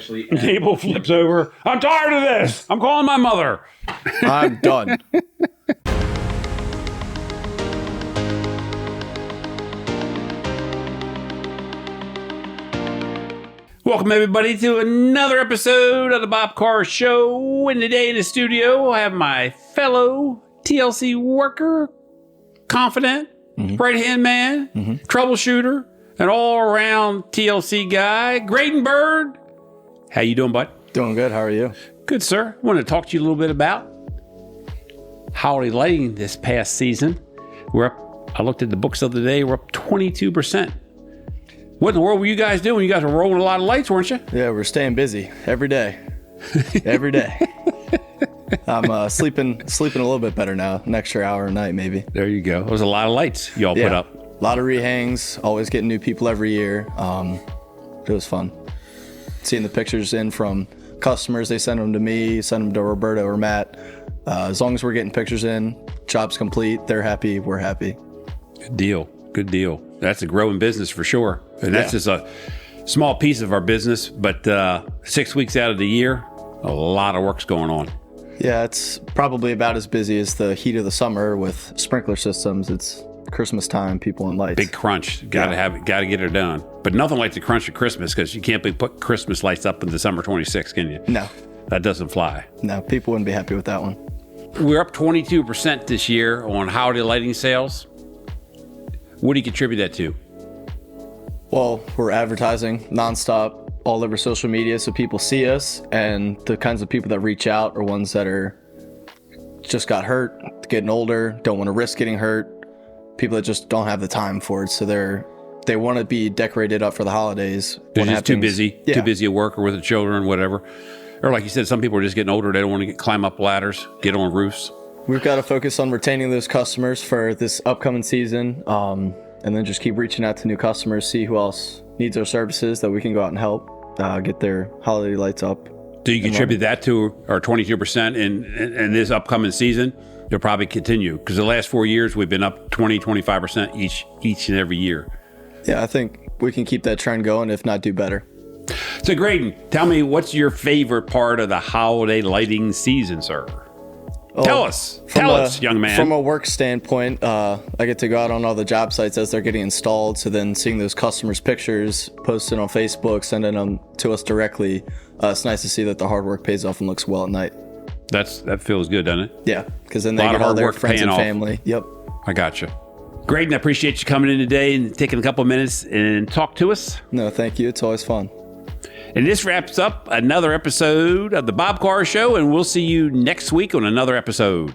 Cable flips over. I'm tired of this. I'm calling my mother. I'm done. Welcome, everybody, to another episode of the Bob Carr Show. And today in the studio, I have my fellow TLC worker, confident, right-hand man, troubleshooter, and all-around TLC guy, Grayden Byrd. How you doing, bud? Doing good. How are you? Good, sir. I want to talk to you a little bit about holiday lighting this past season. We're up, I looked at the books the other day, we're up 22%. What in the world were you guys doing? You guys were rolling a lot of lights, weren't you? Yeah, we're staying busy every day. Every day. I'm sleeping a little bit better now. An extra hour a night, maybe. There you go. It was a lot of lights y'all put up. A lot of rehangs. Always getting new people every year. It was fun. Seeing the pictures in from customers, they send them to me, send them to Roberto or Matt. As long as we're getting pictures in, job's complete, they're happy, we're happy. Good deal. Good deal. That's a growing business for sure. And that's just a small piece of our business, but 6 weeks out of the year, a lot of work's going on. Yeah, it's probably about as busy as the heat of the summer with sprinkler systems. It's Christmas time, people and lights. Big crunch. Got to get it done. But nothing like the crunch of Christmas, because you can't put Christmas lights up in December 26th, can you? No. That doesn't fly. No, people wouldn't be happy with that one. We're up 22% this year on holiday lighting sales. What do you contribute that to? Well, we're advertising nonstop all over social media so people see us, and the kinds of people that reach out are ones that are just got hurt, getting older, don't want to risk getting hurt, people that just don't have the time for it, so they want to be decorated up for the holidays. They're just too busy at work or with the children, whatever. Or like you said, some people are just getting older, they don't want to climb up ladders, get on roofs. We've got to focus on retaining those customers for this upcoming season, and then just keep reaching out to new customers, see who else needs our services that we can go out and help get their holiday lights up. Do you contribute that to our 22% in this upcoming season? They'll probably continue, because the last 4 years we've been up 20-25% each and every year. Yeah, I think we can keep that trend going, if not do better. So Grayden, tell me, what's your favorite part of the holiday lighting season, sir? Tell us, young man. From a work standpoint, I get to go out on all the job sites as they're getting installed. So then seeing those customers' pictures posted on Facebook, sending them to us directly, it's nice to see that the hard work pays off and looks well at night. That feels good, doesn't it? Yeah, because then they get all their friends and family. Yep. I gotcha. Grayden, I appreciate you coming in today and taking a couple of minutes and talk to us. No, thank you. It's always fun. And this wraps up another episode of the Bob Carr Show, and we'll see you next week on another episode.